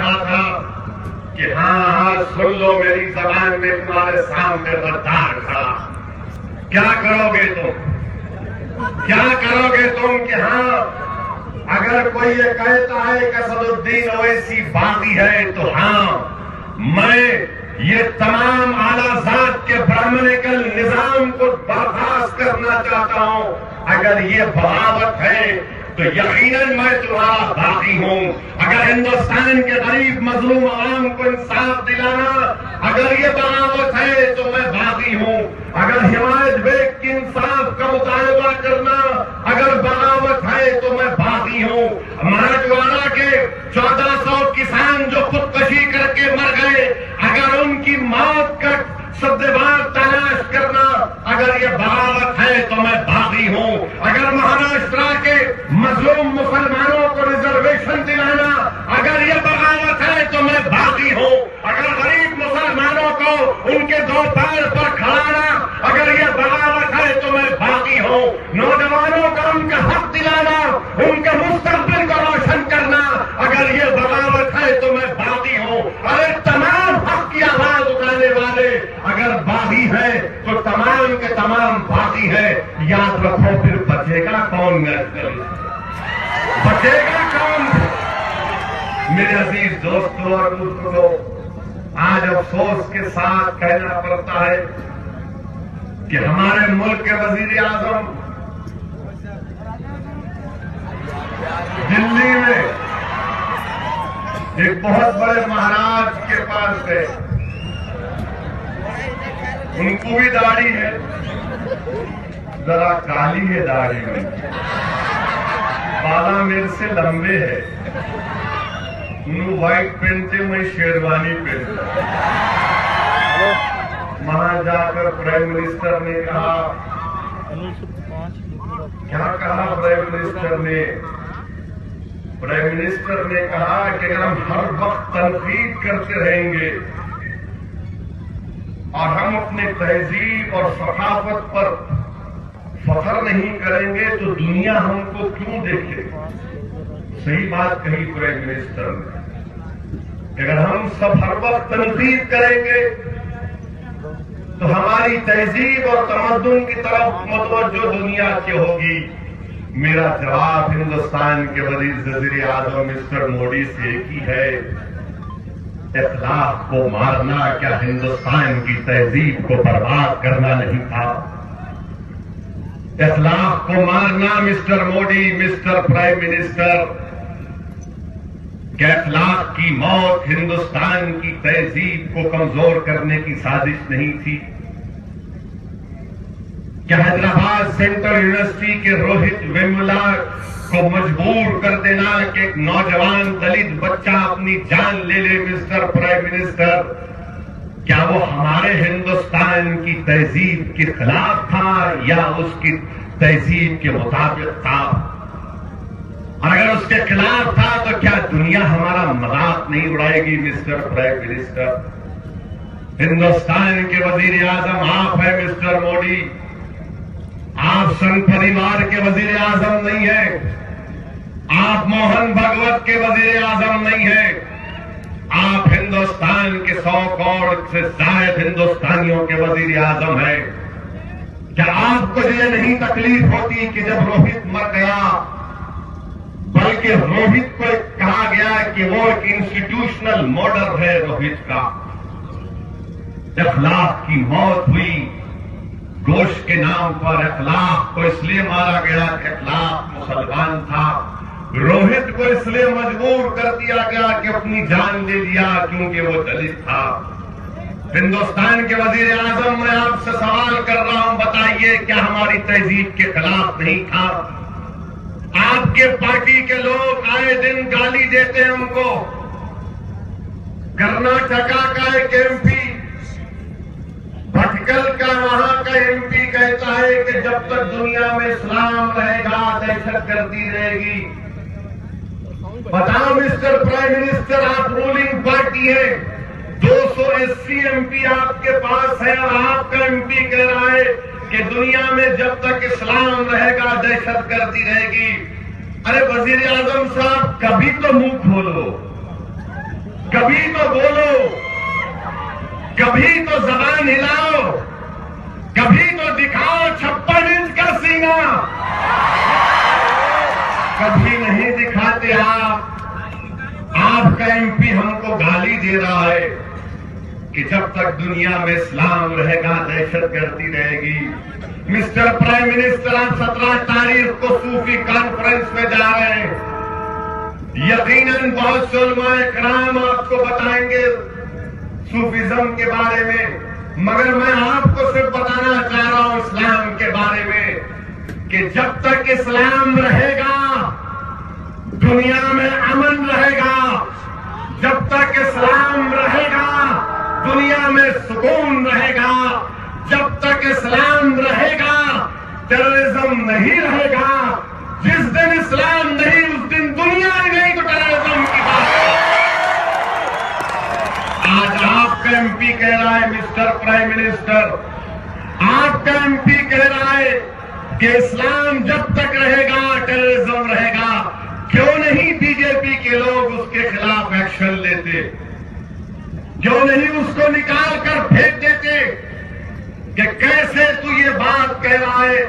कहा था कि हाँ सुन लो मेरी जबान में तुम्हारे सामने गद्दार खड़ा। क्या करोगे तुम? क्या करोगे तुम कि हाँ अगर कोई ये कहता है कि असदुद्दीन ओवैसी बागी है तो हाँ मैं ये तमाम आलाजात के ब्राह्मणिकल निजाम को बर्खास्त करना चाहता हूं। अगर ये बगावत है तो यकीनन मैं तुम्हारा बागी हूं। अगर हिंदुस्तान के गरीब मजलूम आवाम को इंसाफ दिलाना अगर ये बगावत है तो मैं बागी हूं। अगर हिमायत बेग की इंसाफ का मुतालबा करना अगर बगावत है तो मैं बागी हूं। मराठवाड़ा के 1400 किसान जो खुदकशी करके मर गए अगर उनकी मौत का सद्देबाज तलाश करना अगर ये बगावत है तो मैं बागी हूं। अगर महाराष्ट्र के मजलूम मुसलमानों को रिजर्वेशन दिलाना अगर ये बगावत है तो मैं बागी हूं। अगर गरीब मुसलमानों को उनके दो पैर पर खड़ाना अगर ये बगावत है तो मैं बागी हूं। नौजवानों को उनका हक दिलाना उनके मुस्तकबिल को रोशन करना अगर ये बगावत है तो मैं बागी हूं। अरे तमाम हक की आवाज उठाने वाले अगर बागी है तो तमाम के तमाम बागी है। याद रखो फिर बचेगा कौन? बचेगा कौन? मेरे अजीज दोस्तों और बुजुर्गों, आज अफसोस के साथ कहना पड़ता है कि हमारे मुल्क के वजीर आजम दिल्ली में एक बहुत बड़े महाराज के पास गए। उनको भी दाढ़ी है, जरा काली है दाढ़ी में, बाला मेरे से लंबे है। उन्होंने व्हाइट पहनते, मैं शेरवानी पहनता। वहां जाकर प्राइम मिनिस्टर ने कहा, क्या कहा प्राइम मिनिस्टर ने? प्राइम मिनिस्टर ने कहा कि अगर हम हर वक्त तनकीद करते रहेंगे और हम अपने तहजीब और सखावत पर फख्र नहीं करेंगे तो दुनिया हमको क्यों देखे? सही बात कही प्राइम मिनिस्टर ने। अगर हम सब हर वक्त तनकीद करेंगे तो हमारी तहजीब और तमद्दुन की तरफ मुतवज्जो दुनिया की होगी। मेरा जवाब हिंदुस्तान के वजीर आजम मिस्टर मोदी से एक ही है, इख्लाक को मारना क्या हिंदुस्तान की तहजीब को बर्बाद करना नहीं था? इख्लाक को मारना mister Modi, mister prime minister, क्या इख्लाक की मौत हिंदुस्तान की तहजीब को कमजोर करने की साजिश नहीं थी? क्या हैदराबाद सेंट्रल यूनिवर्सिटी के रोहित वेमुला को मजबूर कर देना कि एक नौजवान दलित बच्चा अपनी जान ले ले मिस्टर प्राइम मिनिस्टर, क्या वो हमारे हिंदुस्तान की तहजीब के खिलाफ था या उसकी तहजीब के मुताबिक था? और अगर उसके खिलाफ था तो क्या दुनिया हमारा मजाक नहीं उड़ाएगी मिस्टर प्राइम मिनिस्टर? हिंदुस्तान के वजीर आजम आप है मिस्टर मोदी। आप संघ परिवार के वजीर आजम नहीं है, आप मोहन भागवत के वजीर आजम नहीं है, आप हिंदुस्तान के 100 करोड़ से ज्यादा हिंदुस्तानियों के वजीर आजम है। क्या आपको ये नहीं तकलीफ होती कि जब रोहित मर गया, बल्कि रोहित को कहा गया कि वो एक इंस्टीट्यूशनल मर्डर है रोहित का, इख्लाक की मौत हुई गोश्त के नाम पर। इख्लाक को इसलिए मारा गया कि इख्लाक मुसलमान था। रोहित को इसलिए मजबूर कर दिया गया कि अपनी जान ले लिया क्योंकि वो दलित था। हिंदुस्तान के वजीर आजम, मैं आपसे सवाल कर रहा हूं, बताइए क्या हमारी तहजीब के खिलाफ नहीं था? आपके पार्टी के लोग आए दिन गाली देते हैं हमको। कर्नाटका का एक एमपी, भटकल का वहां का एमपी कहता है कि जब तक दुनिया में इस्लाम रहेगा दहशतगर्दी रहेगी। बताओ मिस्टर प्राइम मिनिस्टर, आप रूलिंग पार्टी है, 280 एमपी आपके पास है और आपका एमपी कह रहा है कि दुनिया में जब तक इस्लाम रहेगा दहशतगर्दी रहेगी। अरे वजीर आजम साहब, कभी तो मुंह खोलो, कभी तो बोलो, कभी तो जबान हिलाओ, कभी तो दिखाओ 56 इंच का सीना। कभी नहीं दिखाते आप। आपका एमपी हमको गाली दे रहा है कि जब तक दुनिया में इस्लाम रहेगा दहशतगर्दी रहेगी। मिस्टर प्राइम मिनिस्टर, आप 17 तारीख को सूफी कॉन्फ्रेंस में जा रहे हैं। यकीनन बहुत से उलमाए कराम आपको बताएंगे सूफीज्म के बारे में, मगर मैं आपको सिर्फ बताना चाह रहा हूं इस्लाम के बारे में कि जब तक इस्लाम रहेगा दुनिया में अमन रहेगा। जब तक इस्लाम रहेगा दुनिया में सुकून रहेगा। जब तक इस्लाम रहेगा टेररिज्म नहीं रहेगा। जिस दिन इस्लाम नहीं उस दिन दुनिया नहीं तो टेररिज्म की बात है। आज आपका एमपी कह रहा है, मिस्टर प्राइम मिनिस्टर, आपका एमपी कह रहा है कि इस्लाम जब तक रहेगा टेररिज्म रहेगा। क्यों नहीं बीजेपी के लोग उसके खिलाफ एक्शन लेते? क्यों नहीं उसको निकाल कर फेंक देते कि कैसे तू ये बात कह रहा है?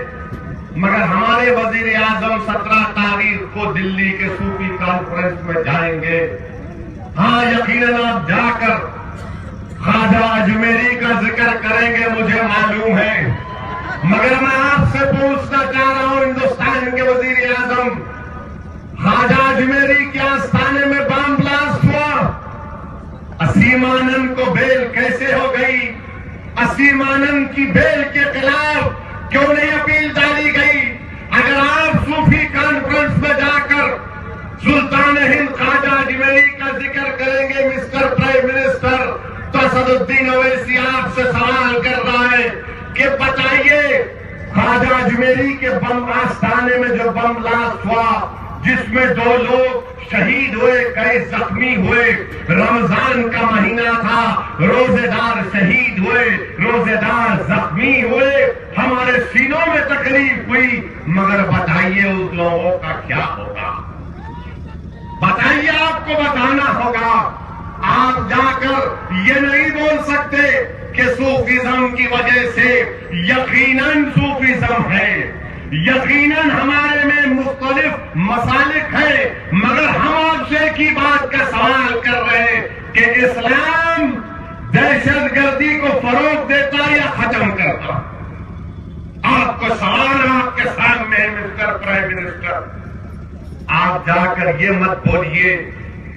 मगर हमारे वजीर आजम 17 तारीख को दिल्ली के सूफी कॉन्फ्रेंस में जाएंगे। हाँ, यकीनन आप जाकर ख्वाजा अजमेरी का जिक्र करेंगे, मुझे मालूम है। मगर मैं आपसे पूछना चाह रहा हूं हिंदुस्तान के वजीर आजम, ख्वाजा अजमेरी के आस्थाने में बम ब्लास्ट हुआ, असीम आनंद को बेल कैसे हो गई? असीम आनंद की बेल के खिलाफ क्यों नहीं अपील डाली गई? अगर आप सूफी कॉन्फ्रेंस में जाकर सुल्तान हिंद ख्वाजा अजमेरी का जिक्र करेंगे मिस्टर प्राइम मिनिस्टर, तो असदुद्दीन ओवैसी आपसे सवाल कर रहा है कि बताइए ख्वाजा अजमेरी के बम आस्थाने में जो बम ब्लास्ट हुआ जिसमें 2 लोग शहीद हुए, कई जख्मी हुए, रमजान का महीना था, रोजेदार शहीद हुए, रोजेदार जख्मी हुए, हमारे सीनों में तकलीफ हुई, मगर बताइए उस लोगों का क्या होगा? बताइए, आपको बताना होगा। आप जाकर ये नहीं बोल सकते कि सूफीज्म की वजह से यकीनन सूफीज्म है, यकीनन हमारे में मुख्तलिफ मसालिक है, मगर हम आपसे की बात का सवाल कर रहे हैं कि इस्लाम दहशतगर्दी को फरोग देता या खत्म करता? आपको सवाल आपके सामने है मिस्टर प्राइम मिनिस्टर। आप जाकर ये मत बोलिए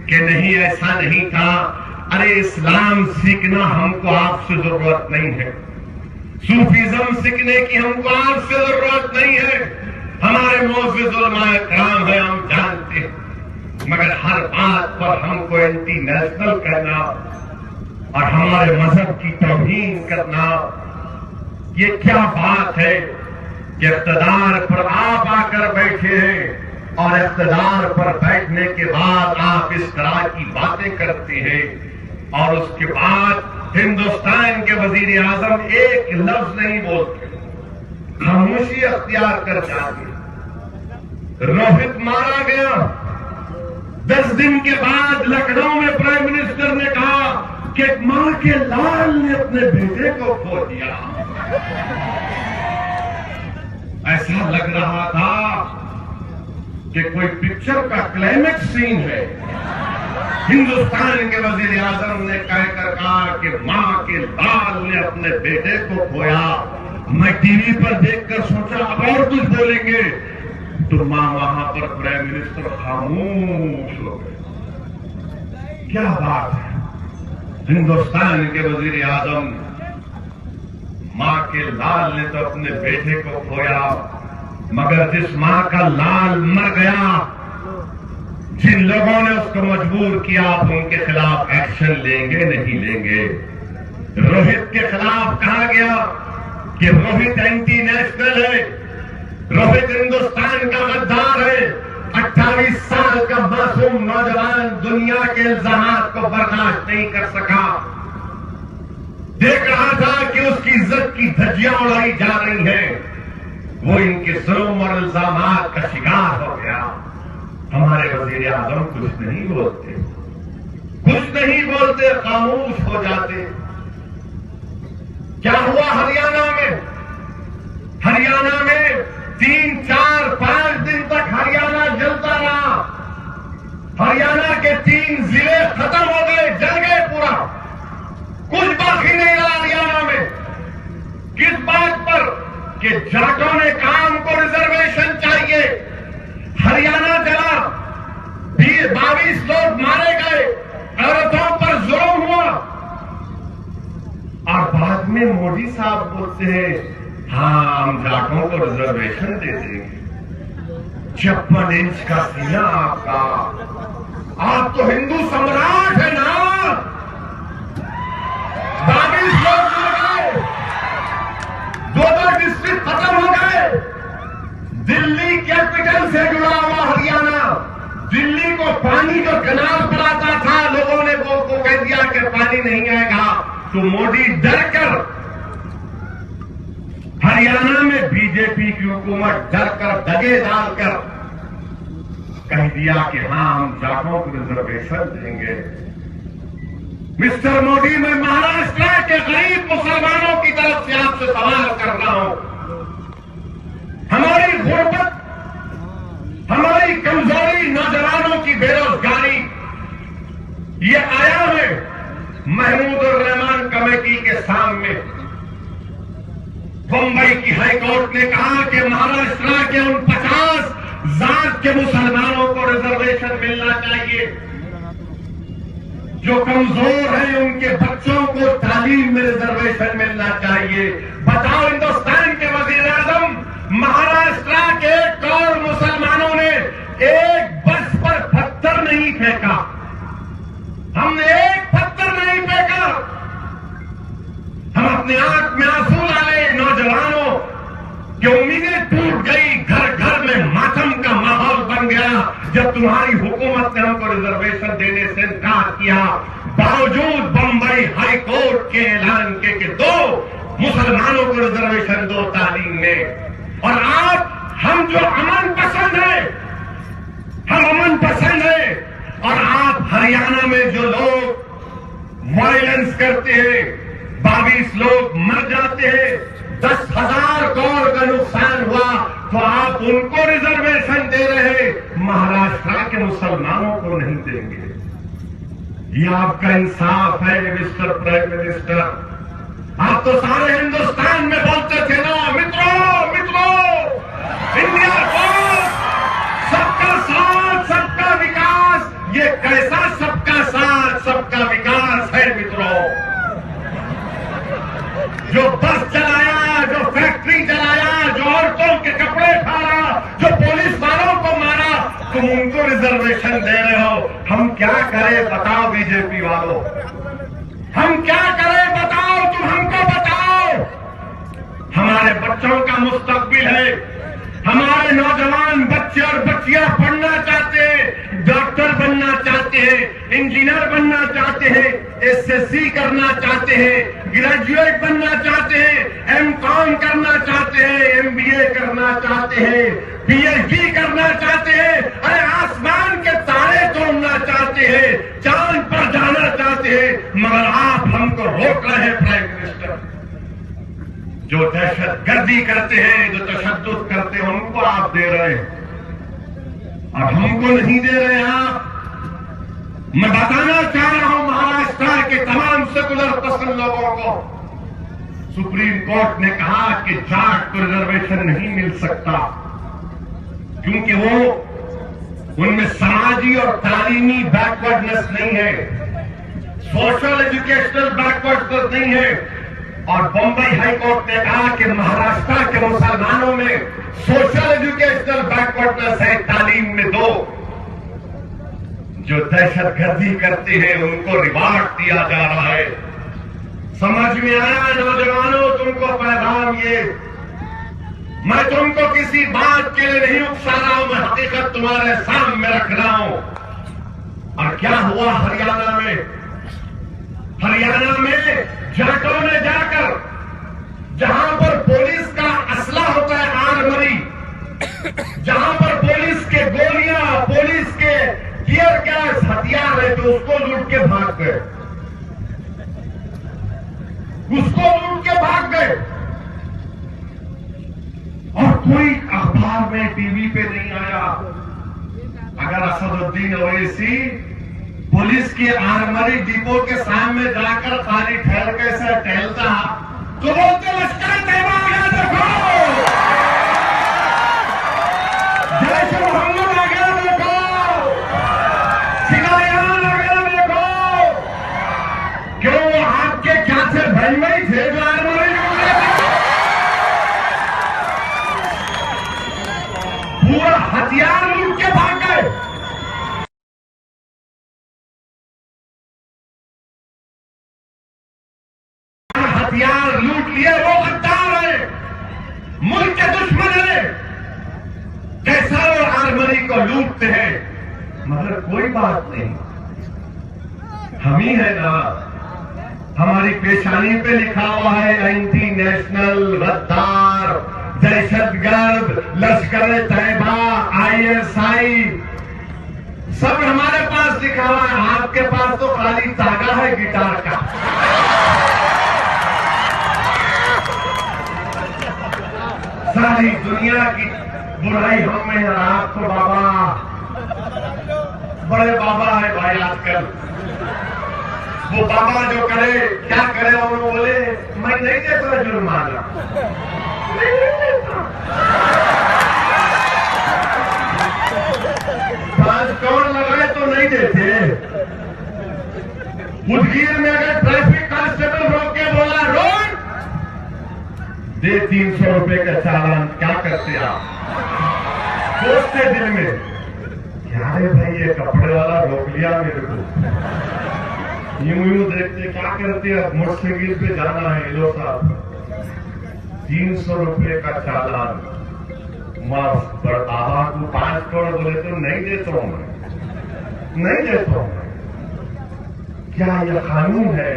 कि नहीं ऐसा नहीं था। अरे इस्लाम सीखना हमको आपसे जरूरत नहीं है, सूफीज्म सीखने की हमको आपसे जरूरत नहीं है। हमारे मौजूद उलमाए कराम है, हम जानते हैं, मगर हर बात पर हमको एंटी नेशनल करना और हमारे मजहब की तौहीन करना, ये क्या बात है कि इख्तिदार पर आप आकर बैठे हैं और इख्तिदार पर बैठने के बाद आप इस तरह की बातें करते हैं और उसके बाद हिंदुस्तान के वजीर आजम एक लफ्ज नहीं बोलते, खामोशी अख्तियार कर जाते। रोहित मारा गया, 10 दिन के बाद लखनऊ में प्राइम मिनिस्टर ने कहा कि मां के लाल ने अपने बेटे को खो दिया। ऐसा लग रहा था कि कोई पिक्चर का क्लाइमेक्स सीन है। हिंदुस्तान के वजीर आजम ने कहकर कहा कि मां के लाल ने अपने बेटे को खोया। मैं टीवी पर देखकर सोचा अब और कुछ बोलेंगे, तो मां वहां पर प्राइम मिनिस्टर खामोश हो गए। क्या बात है, हिंदुस्तान के वजीर आजम, मां के लाल ने तो अपने बेटे को खोया, मगर जिस मां का लाल मर गया, जिन लोगों ने उसको मजबूर किया, आप उनके खिलाफ एक्शन लेंगे नहीं लेंगे? रोहित के खिलाफ कहा गया कि रोहित एंटी नेशनल है, रोहित हिंदुस्तान का गद्दार है। 28 साल का मासूम नौजवान दुनिया के इल्जामात को बर्दाश्त नहीं कर सका, देख रहा था कि उसकी इज्जत की धज्जियां उड़ाई जा रही हैं, वो इनके जुल्म और इल्जामात का शिकार हो गया। हमारे वजीर आजम कुछ नहीं बोलते, कुछ नहीं बोलते, खामोश हो जाते। क्या हुआ हरियाणा में? हरियाणा में 3, 4, 5 दिन तक हरियाणा जलता रहा। हरियाणा के 3 जिले खत्म हो गए, जल गए पूरा, कुछ बाकी नहीं रहा हरियाणा में। किस बात पर? कि जाटों ने कहा हमको रिजर्वेशन चाहिए। हरियाणा जला, 22 लोग मारे गए, औरतों पर जुल्म हुआ, और बाद में मोदी साहब बोलते हैं हाँ हम जाटों को रिजर्वेशन दे देंगे। 56 इंच का सीना आपका, आप तो हिंदू सम्राट है ना। 22 लोग मर गए, 2 डिस्ट्रिक्ट खत्म हो गए। दिल्ली कैपिटल से जुड़ा हुआ हरियाणा, दिल्ली को पानी जो कैनाल पर आता था, लोगों ने वो कह दिया कि पानी नहीं आएगा, तो मोदी डर कर हरियाणा में बीजेपी की हुकूमत डर कर, दगे डालकर कह दिया कि हाँ हम जाटों को रिजर्वेशन देंगे। मिस्टर मोदी, मैं महाराष्ट्र के गरीब मुसलमानों की तरफ से आपसे सवाल कर रहा हूं। हमारी गुर्बत, हमारी कमजोरी, नौजवानों की बेरोजगारी, ये आया है महमूद उर रहमान कमेटी के सामने। बंबई की हाईकोर्ट ने कहा कि महाराष्ट्र के उन 50 जात के मुसलमानों को रिजर्वेशन मिलना चाहिए। जो कमजोर हैं उनके बच्चों को तालीम में रिजर्वेशन मिलना चाहिए। बताओ, हिंदुस्तान के वजीर आजम महाराष्ट्र के 1 करोड़ मुसलमानों ने एक बस पर पत्थर नहीं फेंका। हमने एक पत्थर नहीं फेंका। हम अपने आंख में आंसू डाले नौजवानों की उम्मीदें टूट गई, घर घर में मातम का माहौल बन गया जब तुम्हारी हुकूमत ने हमको रिजर्वेशन देने से इनकार किया। बावजूद बंबई हाई कोर्ट के ऐलान के कि 2 मुसलमानों को रिजर्वेशन दो तालीम में। और आप, हम जो अमन पसंद है, हम अमन पसंद है, और आप हरियाणा में जो लोग वायलेंस करते हैं, 22 लोग मर जाते हैं, 10,000 करोड़ का नुकसान हुआ, तो आप उनको रिजर्वेशन दे रहे, महाराष्ट्र के मुसलमानों को नहीं देंगे। ये आपका इंसाफ है मिस्टर प्राइम मिनिस्टर? आप तो सारे हिंदुस्तान में बोलते थे ना, मित्रों मित्रों, इंडिया फर्स्ट, सबका साथ सबका विकास। ये कैसा सबका साथ सबका विकास है मित्रों? जो बस चलाया, जो फैक्ट्री चलाया, जो औरतों के कपड़े फाड़ा, जो पुलिस वालों को मारा, तुम उनको रिजर्वेशन दे रहे हो। हम क्या करें बताओ बीजेपी वालों, हम क्या करें बताओ, तुम हमको बताओ। हमारे बच्चों का मुस्तकबिल है, हमारे नौजवान बच्चे और बच्चियां पढ़ना चाहते हैं, डॉक्टर बनना चाहते हैं, इंजीनियर बनना चाहते हैं, एसएससी करना चाहते हैं, ग्रेजुएट बनना चाहते हैं, एमकॉम करना चाहते हैं, एमबीए करना चाहते हैं, पीएचडी करना चाहते हैं, अरे आसमान के तारे तोड़ना चाहते हैं, चांद पर जाना चाहते हैं, मगर आप हमको रोक रहे हैं प्राइम मिनिस्टर। जो दहशतगर्दी करते हैं, जो तशद्दुद करते हैं, उनको आप दे रहे हैं और हमको नहीं दे रहे आप। मैं बताना चाह रहा हूं महाराष्ट्र के तमाम सेकुलर पसंद लोगों को, सुप्रीम कोर्ट ने कहा कि जाट को रिजर्वेशन नहीं मिल सकता क्योंकि वो उनमें समाजी और तालीमी बैकवर्डनेस नहीं है, सोशल एजुकेशनल बैकवर्डनेस नहीं है। और बंबई हाईकोर्ट ने कहा कि महाराष्ट्र के मुसलमानों में सोशल एजुकेशनल बैकवर्डनेस है, तालीम में दो। जो दहशतगर्दी करते हैं उनको रिवार्ड दिया जा रहा है। समझ में आया नौजवानों तुमको पैगाम? ये मैं तुमको किसी बात के लिए नहीं उकसा रहा हूं, मैं हकीकत तुम्हारे सामने रख रहा हूं। और क्या हुआ हरियाणा में? हरियाणा में जाटों ने जाकर, जहां पर पुलिस का असला होता है आर्मरी, जहां पर पुलिस के गोलियां, पुलिस के टियर गैस हथियार है, तो उसको लूट के भाग गए, उसको लूट के भाग गए। और कोई अखबार में, टीवी पे नहीं आया। अगर असदुद्दीन ओवैसी पुलिस की आर्मरी डिपो के सामने जाकर खाली ठहर के से टहलता तो बोलते लश्कर तैयबा आ गया, देखो जैश ए मोहम्मद आ गया, देखो सिगारियान आ गया, देखो। क्यों आपके क्या से भाई थे जो आर्मरी पूरा हथियार लूट के भाग गए। हथियार लूट लिए, वो गद्दार है, मुल्क के दुश्मन है। कैसा वो आर्मरी को लूटते हैं, मगर कोई बात नहीं, हम ही है ना। हमारी पेशानी पे लिखा हुआ है एंटी नेशनल, गद्दार, दहशतगर्द, लश्कर तैयबा, ISI, सब हमारे पास लिखा हुआ है। आपके पास तो खाली तागा है गिटार का। सारी दुनिया की बुराई हम में है। आप तो बाबा, बड़े बाबा है भाई आजकल। वो बाबा जो करे, क्या करे, और बोले मैं नहीं देता जुर्माना, नहीं देता। 5 करोड़ लगाए तो नहीं देते। उदगीर में अगर ट्रैफिक कांस्टेबल रोक के बोला रोड दे 300 रुपए का चालान, क्या करते आप? सोचते दिल में, क्या रे भाई ये कपड़े वाला रोक लिया मेरे को, यूं देखते क्या करते हैं, मोटरसाइकिल पे जाना है, लो साहब 300 रुपए का चालान। माफ पर आहा को 5 करोड़ बोले तो नहीं देता हूं मैं, नहीं देता हूं मैं। क्या यह कानून है?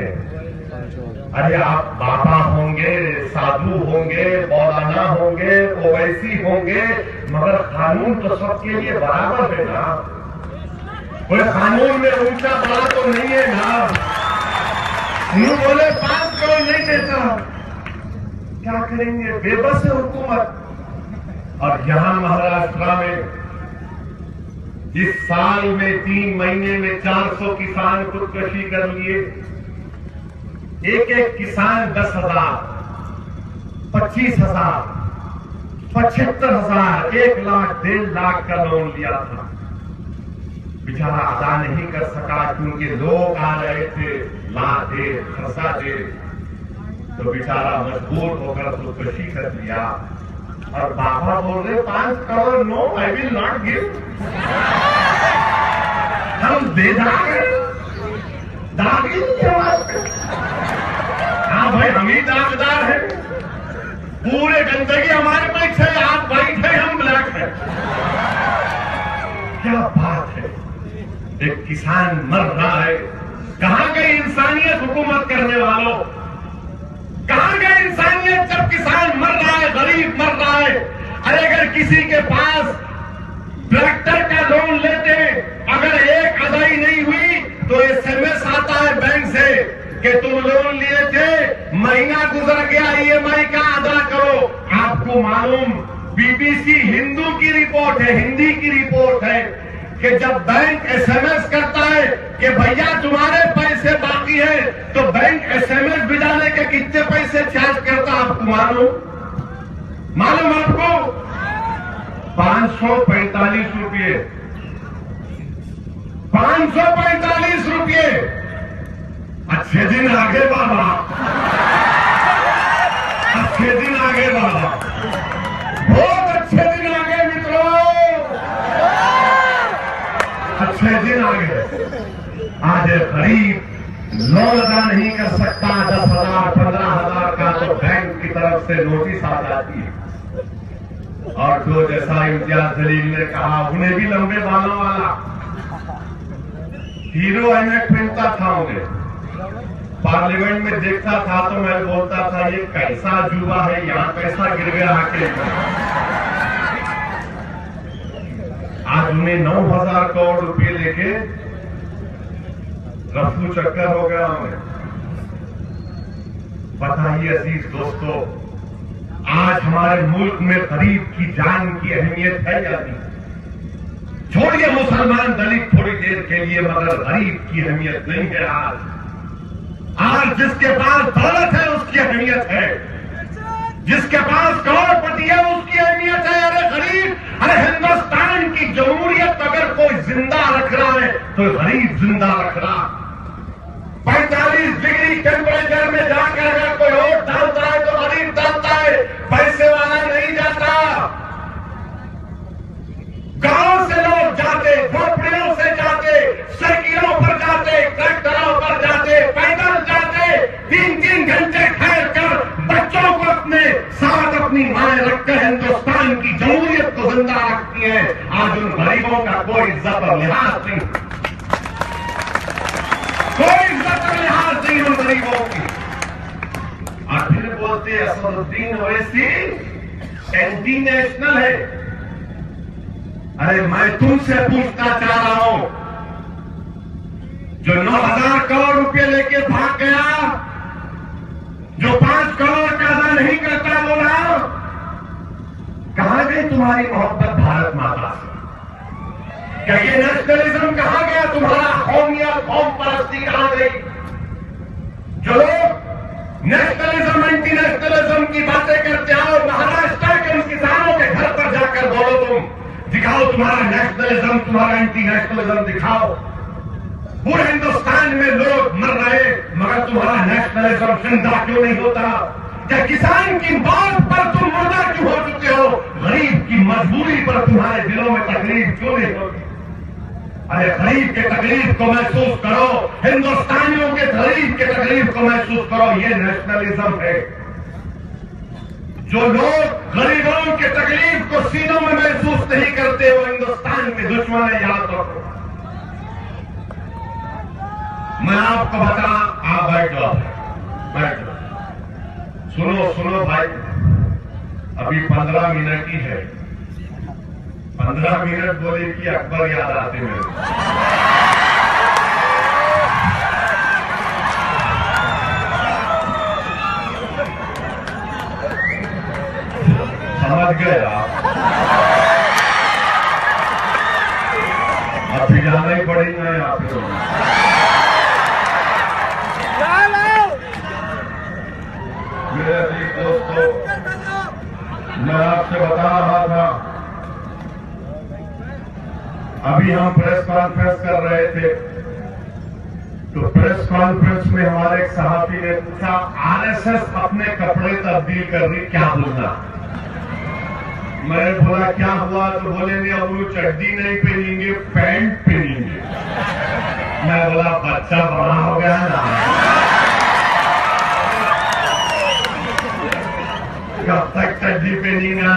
अरे आप बाबा होंगे, साधु होंगे, मौलाना होंगे, ओवैसी होंगे, मगर कानून तो सबके लिए बराबर है ना। कोई कानून में ऊंचा बड़ा तो नहीं है ना। यूं बोले 5 करोड़ नहीं देता, क्या करेंगे? बेबस है हुकूमत। और यहां महाराष्ट्र में इस साल में 3 महीने में 400 किसान खुदकुशी कर लिए। एक किसान 10,000, 25,000, 75,000, 1 लाख, 1.5 लाख का लोन लिया था। बेचारा अदा नहीं कर सका क्योंकि लोग आ रहे थे, ला दे, खर्चा दे, तो बेचारा मजबूर होकर खुदकुशी कर लिया। और बाबा बोल रहे 5 crore, no I will not give. हम बेदाग दागी हाँ भाई, हम ही दागदार है। पूरे गंदगी हमारे पास है, आप वाइट है, हम ब्लैक है। क्या बात है, एक किसान मर रहा है। कहां गई इंसानियत हुकूमत करने वालों? कहां गई इंसानियत जब किसान मर रहा है, गरीब मर रहा है? अरे अगर किसी के पास ट्रैक्टर का लोन लेते, अगर एक अदाई नहीं हुई तो SMS आता है बैंक से कि तुम लोन लिए थे, महीना गुजर गया, EMI का अदा करो। आपको मालूम, BBC हिंदू की रिपोर्ट है, हिंदी की रिपोर्ट है कि जब बैंक SMS करता है कि भैया तुम्हारे पैसे बाकी है, तो बैंक SMS भिजाने के कितने पैसे चार्ज करता आपको मालूम आपको? 545 रुपये। 545 रुपये। अच्छे दिन आगे बाबा, अच्छे दिन आगे बाबा, बहुत अच्छे दिन आगे मित्रों, अच्छे दिन आगे। आज गरीब लोन अदा नहीं कर सकता, 10,000, 15,000 का तो बैंक की तरफ से नोटिस आ जाती है। और जो जैसा इम्तियाज जलील ने कहा, उन्हें भी लंबे बालों वाला हीरो हेलमेट पहनता था। उन्हें पार्लियामेंट में देखता था तो मैं बोलता था ये कैसा जुआ है, यहां पैसा गिर गया आके। आज उन्हें 9,000 करोड़ रुपए लेके रफू चक्कर हो गया हमें। बताइए अजीज दोस्तों, आज हमारे मुल्क में गरीब की जान की अहमियत है या नहीं? छोड़िए मुसलमान दलित थोड़ी देर के लिए, मगर गरीब की अहमियत नहीं है। आज जिसके पास दौलत है उसकी अहमियत है, जिसके पास करोड़पति है उसकी अहमियत है। अरे गरीब, अरे हिंदुस्तान की जमहूरियत अगर कोई जिंदा रख रहा है तो गरीब जिंदा रख रहा। 45 डिग्री टेम्परेचर में जाकर अगर कोई वोट डालता है तो गरीब डालता है, पैसे वाला नहीं जाता। गांव से लोग जाते, झोपड़ियों से जाते, साइकिलों पर जाते, ट्रैक्टरों पर जाते, पैदल जाते, 3-3 घंटे ठहर कर बच्चों को अपने साथ अपनी माएं रखकर हिंदुस्तान की जमहूरियत को जिंदा रखती है। आज उन गरीबों का कोई इज्जत और लिहाज नहीं, कोई इज्जत और लिहाज नहीं उन गरीबों की। और फिर बोलते असदुद्दीन ओवैसी एंटी नेशनल है। अरे मैं तुमसे पूछना चाह रहा हूं, जो 9,000 करोड़ रुपए लेके भाग गया, जो 5 करोड़ का अदा नहीं करता बोला, कहां गई तुम्हारी मोहब्बत भारत माता से? क्या ये नेशनलिज्म कहां गया तुम्हारा? कौमियत, कौम परस्ती कहां गई? जो लोग नेशनलिज्म एंटी नेशनलिज्म की बातें करते हो, महाराष्ट्र के उन किसानों के घर पर जाकर बोलो, तुम दिखाओ तुम्हारा नेशनलिज्म, तुम्हारा एंटी नेशनलिज्म दिखाओ। पूरे हिंदुस्तान में लोग मर रहे मगर तुम्हारा नेशनलिज्म जिंदा क्यों नहीं होता? क्या किसान की बात पर तुम मुर्दा क्यों हो चुके हो? गरीब की मजबूरी पर तुम्हारे दिलों में तकलीफ क्यों नहीं होती? अरे गरीब के तकलीफ को महसूस करो, हिंदुस्तानियों के गरीब के तकलीफ को महसूस करो। ये नेशनलिज्म है। जो लोग गरीबों के तकलीफ को सीनों में महसूस नहीं करते वो हिंदुस्तान के दुश्मन है, याद रखो। मैं आपको बता, आप बैठ जाओ, बैठ जाओ, सुनो भाई, अभी 15 मिनट ही है। 15 मिनट बोले कि अकबर याद आते मेरे। समझ गए आप? अभी जाना ही पड़ेगा यहाँ पे। मेरे अजीज दोस्तों, मैं आपसे बता रहा था, अभी हम प्रेस कॉन्फ्रेंस कर रहे थे, तो प्रेस कॉन्फ्रेंस में हमारे एक सहाफी ने पूछा, आरएसएस अपने कपड़े तब्दील कर रही, क्या बोलना? मैंने बोला क्या हुआ? तो बोलेंगे अब वो चड्डी नहीं पहनेंगे, पैंट पहनेंगे। मैं बोला बच्चा बड़ा हो गया ना, कब तक चड्डी पहनेगा?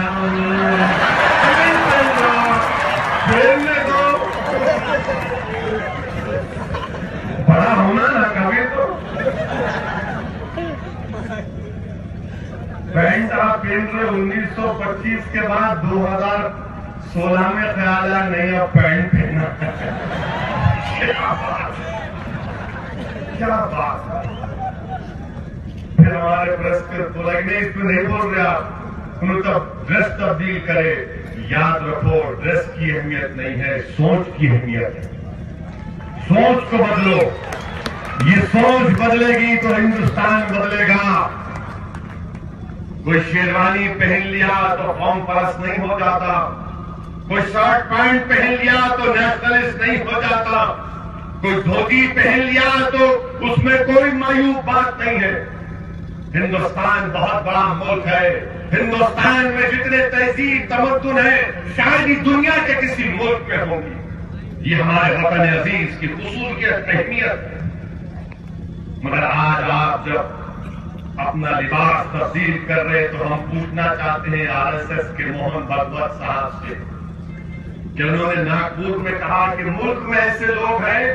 पहनने दो, बड़ा होना ना कभी तो। पैंट आप पहन रहे 1925 के बाद 2016 में ख्याल आया नहीं अब पैंट पहनना। क्या बात है। फिर हमारे प्रेस पे बोला नहीं, इसमें नहीं बोल रहे आप, उन्होंने तब ड्रेस तब्दील करे। याद रखो, ड्रेस की अहमियत नहीं है, सोच की अहमियत है। सोच को बदलो, ये सोच बदलेगी तो हिंदुस्तान बदलेगा। कोई शेरवानी पहन लिया तो कौम परस्त नहीं हो जाता, कोई शर्ट पैंट पहन लिया तो नेशनलिस्ट नहीं हो जाता, कोई धोती पहन लिया तो उसमें कोई मायूब बात नहीं है। हिंदुस्तान बहुत बड़ा मुल्क है। हिंदुस्तान में जितने तहजीब तमद्दुन है शायद ही दुनिया के किसी मुल्क में होंगी। ये हमारे वतन अजीज की खूबसूरत अहमियत है। मगर आज आप जब अपना लिबास तब्दील कर रहे तो हम पूछना चाहते हैं आरएसएस के मोहन भागवत साहब से, कि उन्होंने नागपुर में कहा कि मुल्क में ऐसे लोग हैं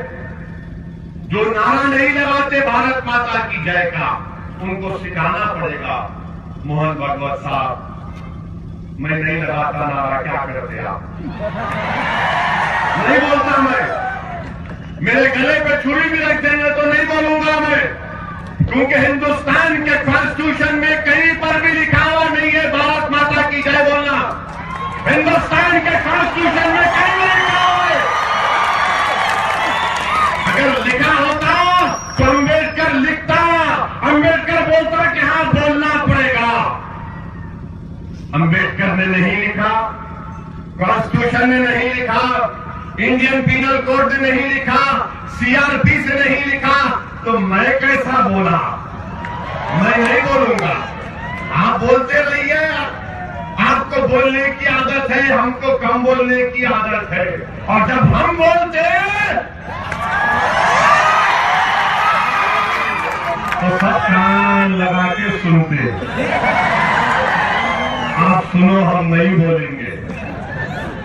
जो नारा नहीं लगाते भारत माता की जय का, उनको सिखाना पड़ेगा। मोहन भागवत साहब, मैं नहीं लगाता नारा, क्या करते आप? नहीं बोलता मैं, मेरे गले पे छुरी भी रख देंगे तो नहीं बोलूंगा मैं, क्योंकि हिंदुस्तान के कॉन्स्टिट्यूशन में कहीं पर भी लिखा हुआ नहीं है भारत माता की जय बोलना। हिंदुस्तान के कॉन्स्टिट्यूशन में कहीं नहीं लिखा हुआ है। अगर लिखा होता तो अंबेडकर लिखता, अंबेडकर बोलता कि हाँ बोलना पड़ेगा। अंबेडकर ने नहीं लिखा, कॉन्स्टिट्यूशन ने नहीं लिखा, इंडियन पीनल कोड ने नहीं लिखा, सीआरपी से नहीं लिखा, तो मैं कैसा बोला? मैं नहीं बोलूंगा। आप बोलते रहिए, आपको बोलने की आदत है, हमको कम बोलने की आदत है। और जब हम बोलते तो सब कान लगा के सुनते। आप सुनो, हम नहीं बोलेंगे,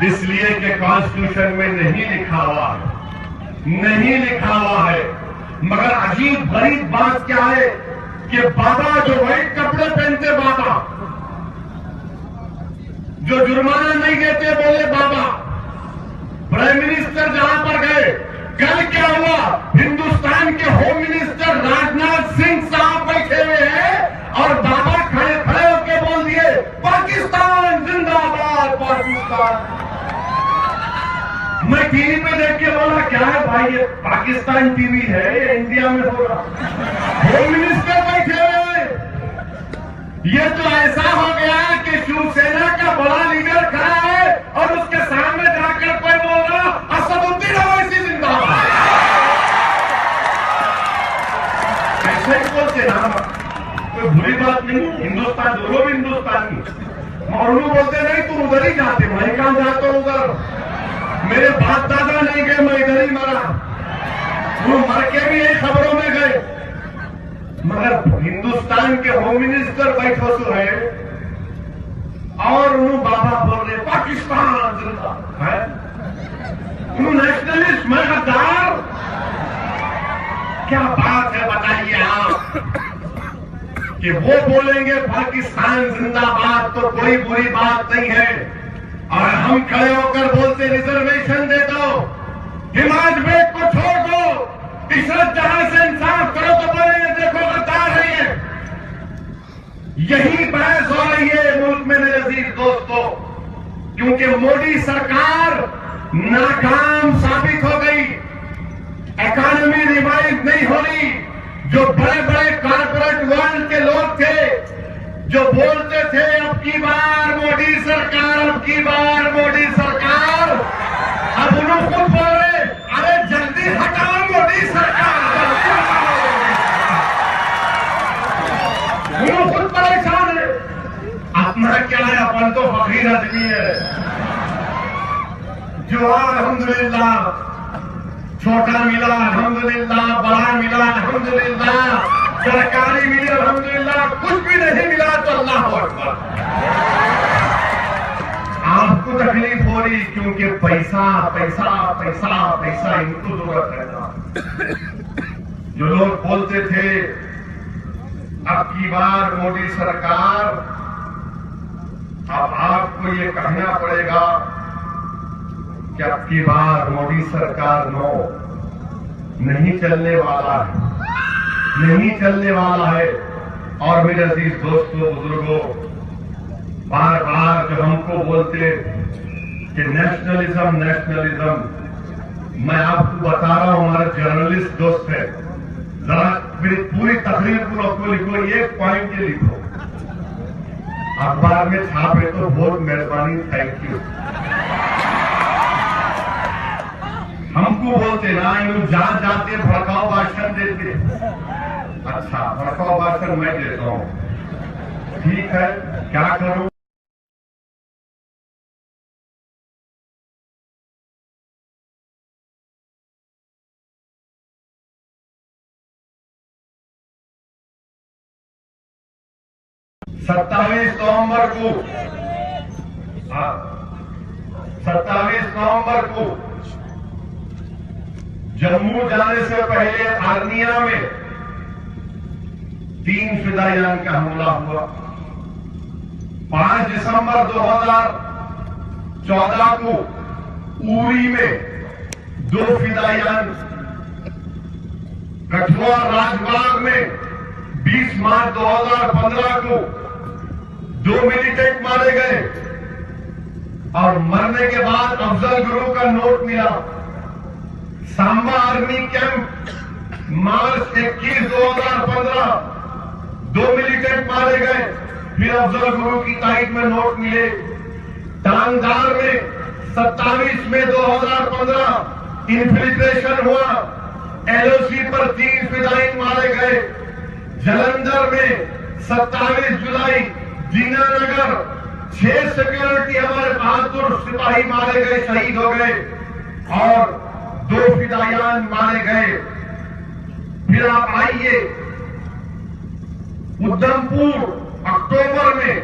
इसलिए कि कॉन्स्टिट्यूशन में नहीं लिखा हुआ, नहीं लिखा हुआ है। मगर अजीब गरीब बात क्या है कि बाबा जो व्हाइट कपड़े पहनते बाबा, जो जुर्माना नहीं देते बोले बाबा, प्राइम मिनिस्टर जहां पर गए, कल क्या हुआ? हिंदुस्तान के होम मिनिस्टर राजनाथ सिंह साहब बैठे हुए हैं और बाबा खड़े खड़े होकर बोल दिए पाकिस्तान जिंदाबाद, पाकिस्तान। मैं टीवी पे देख के बोला क्या है भाई, ये पाकिस्तान टीवी है, ये इंडिया में हो रहा। होम मिनिस्टर बैठे हुए, ये तो ऐसा हो गया कि शिवसेना का बड़ा लीडर खड़ा है और उसके सामने जाकर कोई बोल रहा असदुद्दीन ओवैसी जिंदाबाद। ऐसे ही बोलते ना, कोई बुरी बात नहीं, हिंदुस्तान दोनों भी हिंदुस्तानी। मौलवी बोलते नहीं तुम उधर ही जाते, मैं कहां जाता हूं उधर, मेरे बाप दादा नहीं गए, मैं इधर ही मरा। वो मर के भी यही खबरों में गए। मगर हिंदुस्तान के होम मिनिस्टर बैठो तो है और उन्होंने बाबा बोल रहे पाकिस्तान जिंदा है, उन्होंने नेशनलिस्ट, मैं गद्दार। क्या बात है बताइए आप कि वो बोलेंगे पाकिस्तान जिंदाबाद तो कोई बुरी बात नहीं है, और हम खड़े होकर बोलते रिजर्वेशन दे दो, हिमायत बेग को छोड़ दो, इशरत जहां से इंसाफ करो, तो बोलेंगे देखो गद्दार है ये। यही बहस हो रही है मुल्क में मेरे अजीज दोस्तों, क्योंकि मोदी सरकार नाकाम साबित हो गई, इकॉनमी रिवाइव नहीं हो रही। जो बड़े बड़े कॉर्पोरेट वर्ल्ड के लोग थे जो बोलते थे अब की बार मोदी सरकार, अब की बार मोदी सरकार, अब उन्होंने खुद बोल रहे अरे जल्दी हटाओ मोदी सरकार, उन्होंने खुद परेशान है। अपना क्या है, अपन तो फकीर आदमी है। जो अल्हम्दुलिल्लाह, छोटा मिला अल्हम्दुलिल्लाह, बड़ा मिला अल्हम्दुलिल्लाह, सरकारी मिली अल्हम्दुलिल्लाह, कुछ भी नहीं मिला तो अल्लाह अकबर। आपको तकलीफ हो रही क्योंकि पैसा पैसा पैसा पैसा इनको जरूरत है। जो लोग बोलते थे अब की बार मोदी सरकार, अब आपको ये कहना पड़ेगा कि अब की बार मोदी सरकार नो, नहीं चलने वाला है, नहीं चलने वाला है। और मेरे अजीज दोस्तों बुजुर्गों, बार बार जो हमको बोलते कि नेशनलिज्म नेशनलिज्म, मैं आपको बता रहा हूं, हमारा जर्नलिस्ट दोस्त है, जरा मेरी पूरी तकरीर को लिखो, एक पॉइंट के लिखो, अखबार में छापे तो बहुत मेहरबानी, थैंक यू। हमको बोलते ना जहां जाते भड़काऊ भाषण देते, अच्छा भड़काऊ भाषण मैं देता हूं, ठीक है, क्या करूं? सत्ताईस नवंबर को जम्मू जाने से पहले आर्निया में 3 फिदायान का हमला हुआ। 5 दिसंबर 2014 को उरी में 2 फिदायान कठुआ राजबाग में 20 मार्च 2015 को 2 मिलिटेंट मारे गए और मरने के बाद अफजल गुरु का नोट मिला। सांबा आर्मी कैंप मार्च 21 2015 2 मिलिटेंट मारे गए, फिर अफजल गुरु की तारीख में नोट मिले। टांगधार में 27 मई 2015 इन्फिल्ट्रेशन हुआ, एलओसी पर 3 फिदायीन मारे गए। जालंधर में 27 जुलाई दीनानगर 6 सिक्योरिटी हमारे बहादुर सिपाही मारे गए, शहीद हो गए और 2 फिदायान मारे गए। फिर आप आइए उधमपुर अक्टूबर में,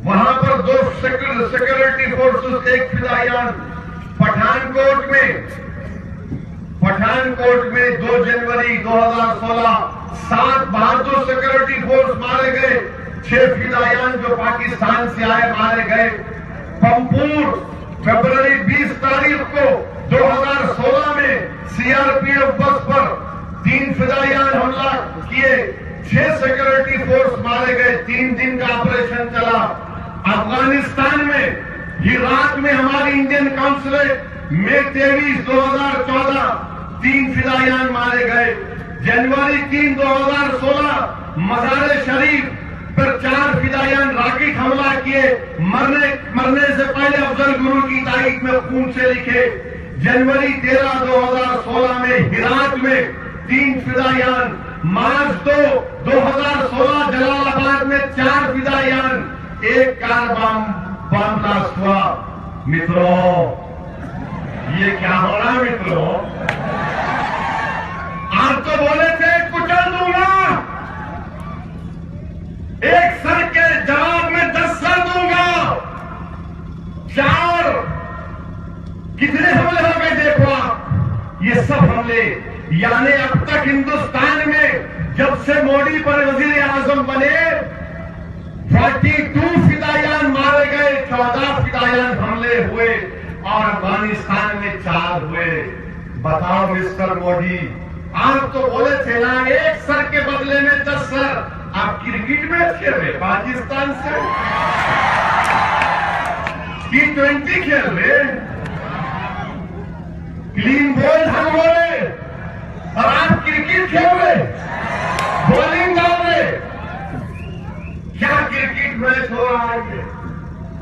वहां पर 2 सिक्योरिटी फोर्सेस 1 फिदायान। पठानकोट में 2 जनवरी 2016 7 बहादुर सिक्योरिटी फोर्स मारे गए, 6 फिदायान जो पाकिस्तान से आए मारे गए। पंपूर फरवरी 20 तारीख को 2016 में सीआरपीएफ बस पर 3 फिदायान हमला किए, 6 सिक्योरिटी फोर्स मारे गए। 3 दिन का ऑपरेशन चला। अफगानिस्तान में इराक में हमारी इंडियन काउंसलेट मई 23 2014 3 फिदायान मारे गए। जनवरी 3 2016 मजार शरीफ पर 4 फिदायान रॉकेट हमला किए, मरने से पहले अफजल गुरु की तारीख में खून से लिखे। जनवरी 13 2016 में हिरात में 3 फिदायान। मार्च 2 2016 जलालाबाद में 4 फिदायान, 1 कार बम ब्लास्ट हुआ। मित्रों, ये क्या हो रहा है मित्रों? आप तो बोले थे कुचल दूंगा, एक सर के जवाब में 10 सर दूंगा। 4 कितने हमले हो गए देखो आप। ये सब हमले, यानी अब तक हिंदुस्तान में जब से मोदी पर वजीर आजम बने 42 फिदायान मारे गए, 14 फिदायान हमले हुए और अफगानिस्तान में 4 हुए। बताओ मिस्टर मोदी, आप तो बोले थे ना 1 सर के बदले में 10 सर। आप क्रिकेट मैच खेल रहे पाकिस्तान से, T20 खेल रहे, क्लीन बॉल हम बोले और आप क्रिकेट खेल रहे, बॉलिंग डाल रहे। क्या क्रिकेट मैच हो रहा है?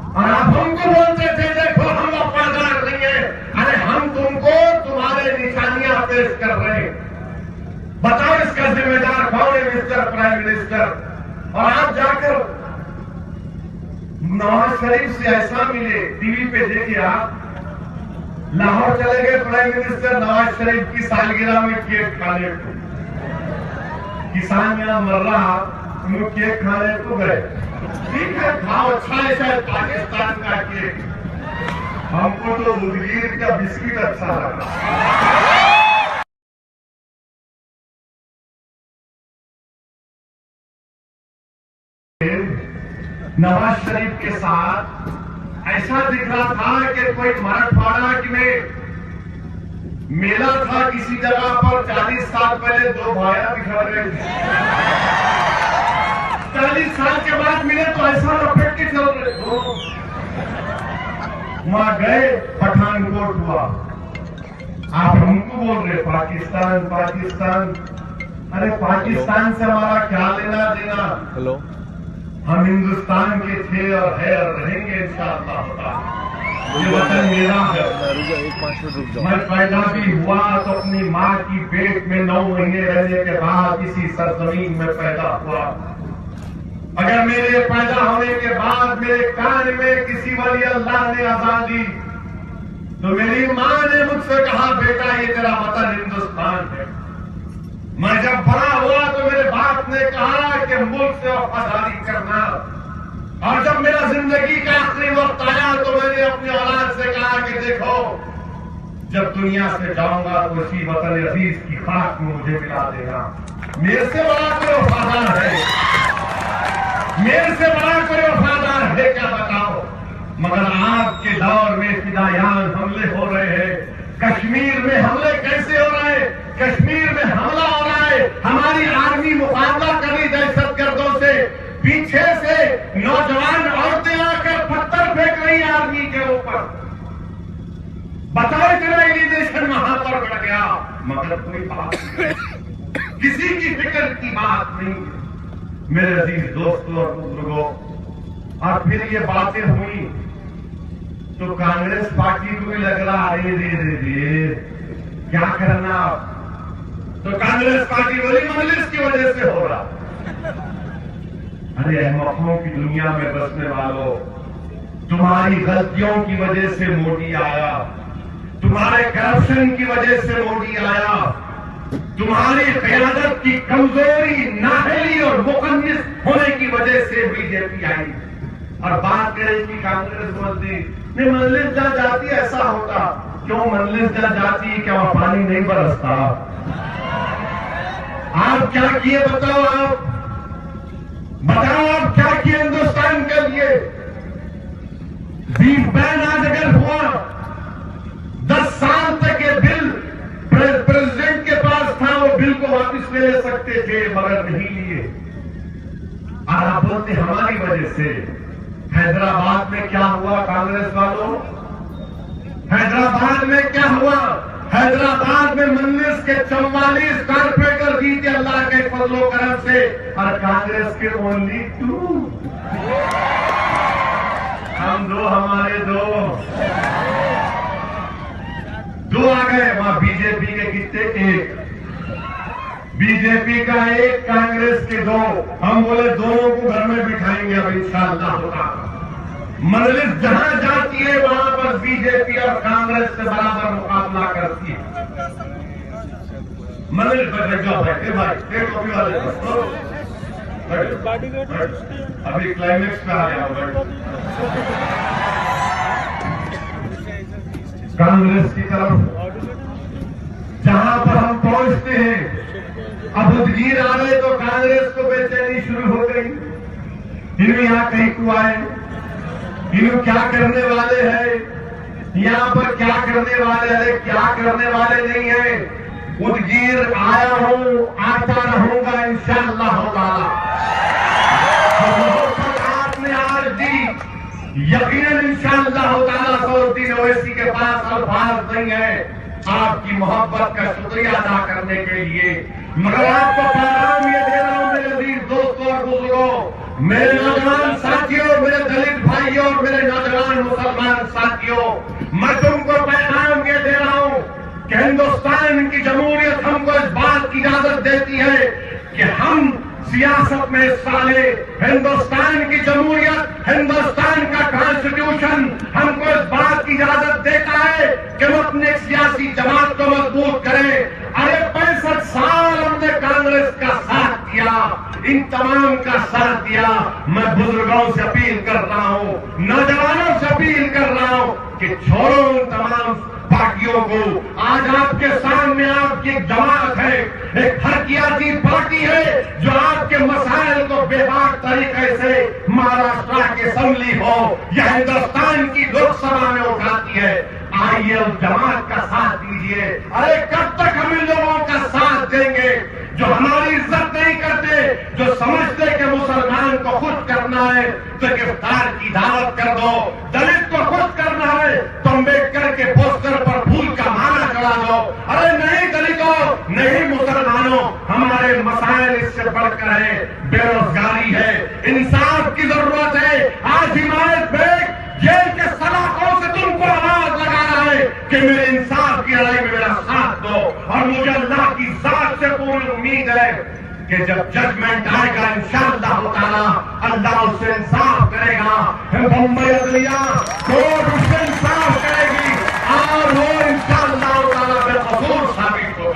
और आप हमको बोलते थे देखो हम वफादार नहीं है। अरे हम तुमको तुम्हारे निशानियां पेश कर रहे हैं, बताओ इसका जिम्मेदार कौन है मिस्टर प्राइम मिनिस्टर? और आप जाकर नवाज शरीफ से ऐसा मिले, टीवी पे देखिए आप, लाहौर चले गए प्राइम मिनिस्टर नवाज शरीफ की सालगिरह में केक खाने को। किसान यहां मर रहा, तुम केक खाने को गए, ठीक है खाओ, अच्छा है शायद पाकिस्तान का केक, हमको तो मुदगीर का बिस्किट अच्छा लगा। नवाज शरीफ के साथ ऐसा दिख रहा था कि कोई मराठवाड़ा में मेला था किसी जगह पर, 40 साल पहले 2 भाइयां बिखर गए थे, 40 साल के बाद मिले तो ऐसा लपेट के चल रहे थे। वहां गए, पठानकोट हुआ, आप हमको बोल रहे पाकिस्तान पाकिस्तान। अरे पाकिस्तान से हमारा क्या लेना देना? हेलो, हम हिंदुस्तान के थे और है और रहेंगे इंशाअल्लाह। ये वतन मेरा है। मैं पैदा भी हुआ तो अपनी माँ की पेट में 9 महीने रहने के बाद इसी सरजमीन में पैदा हुआ। अगर मेरे पैदा होने के बाद मेरे कान में किसी वली अल्लाह ने आजाद दी तो मेरी माँ ने मुझसे कहा बेटा ये तेरा वतन हिंदुस्तान है। मैं जब बड़ा हुआ तो मेरे बाप ने कहा कि मुल्क से वफादारी करना, और जब मेरा जिंदगी का आखिरी वक्त आया तो मैंने अपनी औलाद से कहा कि देखो जब दुनिया से जाऊंगा तो इसी वतन अजीज की खाक में मुझे मिला देना। मेरे से बड़ा कोई वफादार है? मेरे से बड़ा कोई वफादार है क्या बताओ? मगर आज के दौर में फिदायान हमले हो रहे हैं। कश्मीर में हमले कैसे हो रहे हैं? कश्मीर में हमला हो रहा है, हमारी आर्मी मुकाबला कर रही दहशतगर्दों से, पीछे से नौजवान औरतें आकर पत्थर फेंक रही आर्मी के ऊपर। बताओ इतना एलिगेशन वहां पर बढ़ गया, मगर कोई बात नहीं, किसी की फिक्र की बात नहीं। मेरे अजीज दोस्तों और बुजुर्गों, और फिर ये बातें हुई तो कांग्रेस पार्टी को भी लग रहा है रे क्या करना। तो कांग्रेस पार्टी बोली मजलिस की वजह से हो रहा। अरे अहमकों की दुनिया में बसने वालों, तुम्हारी गलतियों की वजह से मोदी आया, तुम्हारे करप्शन की वजह से मोदी आया, तुम्हारी क़यादत की कमजोरी, नाअहली और मुकन्निस होने की वजह से बीजेपी आई। और बात करें कि कांग्रेस बोलती मजलिस जहाँ जाती ऐसा होता, क्यों मजलिस जहाँ जाती क्या वहां पानी नहीं बरसता? आप क्या किए बताओ, आप क्या किए हिंदुस्तान के लिए? बीफ बैन आज अगर हुआ, 10 साल तक ये बिल प्रेसिडेंट के पास था, वो बिल को वापस ले सकते थे मगर नहीं लिए। और आप बोलते हमारी वजह से। हैदराबाद में क्या हुआ कांग्रेस वालों? हैदराबाद में क्या हुआ? हैदराबाद में मजलिस के 44 कारपोरेटर जीते अल्लाह के फजलो करम से, और कांग्रेस के ओनली 2। हम दो, हमारे दो आ गए। वहां बीजेपी के कितने? 1। बीजेपी का 1, कांग्रेस के 2। हम बोले दोनों को घर में बिठाएंगे अब इंशाअल्लाह होगा। मजलिस जहां जाती है वहां पर बीजेपी और कांग्रेस से बराबर मुकाबला करती है। मजलिस पर जाओ बैठे भाई, एक कॉपी वाले अभी क्लाइमेक्स पे आ गया। कांग्रेस की तरफ जहां पर हम पहुंचते हैं, अब उदगीर आ गए तो कांग्रेस को बेचैनी शुरू हो गई। इन्हें यहां कहीं को आए, इन्हें क्या करने वाले हैं, यहां पर क्या करने वाले हैं? क्या करने वाले नहीं है। उदगीर आया हूं, आता रहूंगा इंशाअल्लाह ताला। आपने आज दी, यकीनन इंशाअल्लाह ताला सऊदी ओवैसी के पास अल्फाज नहीं है आपकी मोहब्बत का शुक्रिया अदा करने के लिए, मगर आपको पैगाम ये दे रहा हूं मेरे अजीज दोस्तों और बुजुर्गों, मेरे नौजवान साथियों, मेरे दलित भाइयों और मेरे नौजवान मुसलमान साथियों, मैं तुमको पैगाम ये दे रहा हूं कि हिंदुस्तान की जमहूरियत हमको इस बात की इजाजत देती है कि हम सियासत में हिस्सा ले। हिंदुस्तान की जमहूरियत, हिंदुस्तान का कॉन्स्टिट्यूशन हमको इस बात की इजाजत देता है कि हम अपने सियासी जमात को मजबूत करें। अरे 65 साल हमने कांग्रेस का साथ दिया, इन तमाम का साथ दिया। मैं बुजुर्गों से अपील कर रहा हूं, नौजवानों से अपील कर रहा हूं कि छोड़ो उन तमाम पार्टियों को। आज आपके सामने आपकी एक जमात है, एक हरकियाती पार्टी है जो आपके मसाइल को बेबाक तरीके से महाराष्ट्र की असेंबली हो या हिंदुस्तान की लोकसभा में उठाती है। आइए उस जमात का साथ दीजिए। अरे कब तक हम इन लोगों का साथ देंगे जो हमारी इज्जत नहीं करते, जो समझते कि मुसलमान को खुद करना है तो गिरफ्तार की दावत कर दो, दलित को खुद करना है तो अम्बेडकर के पोस्टर पर फूल का माला चढ़ा दो। अरे नहीं दलितों, नहीं मुसलमानों, हमारे मसाइल इससे बढ़कर है। बेरोजगारी है, इंसाफ की जरूरत है। आज हिमायत बेग जेल के सलाखों से तुमको आवाज लगा रहा है कि मेरे इंसाफ की लड़ाई में मेरा साथ दो। और मुझे अल्लाह की जात से पूरी उम्मीद है कि जब जजमेंट आएगा इंशाअल्लाह ताला अल्लाह उससे इंसाफ करेगा। बम्बई अदलिया कोर्ट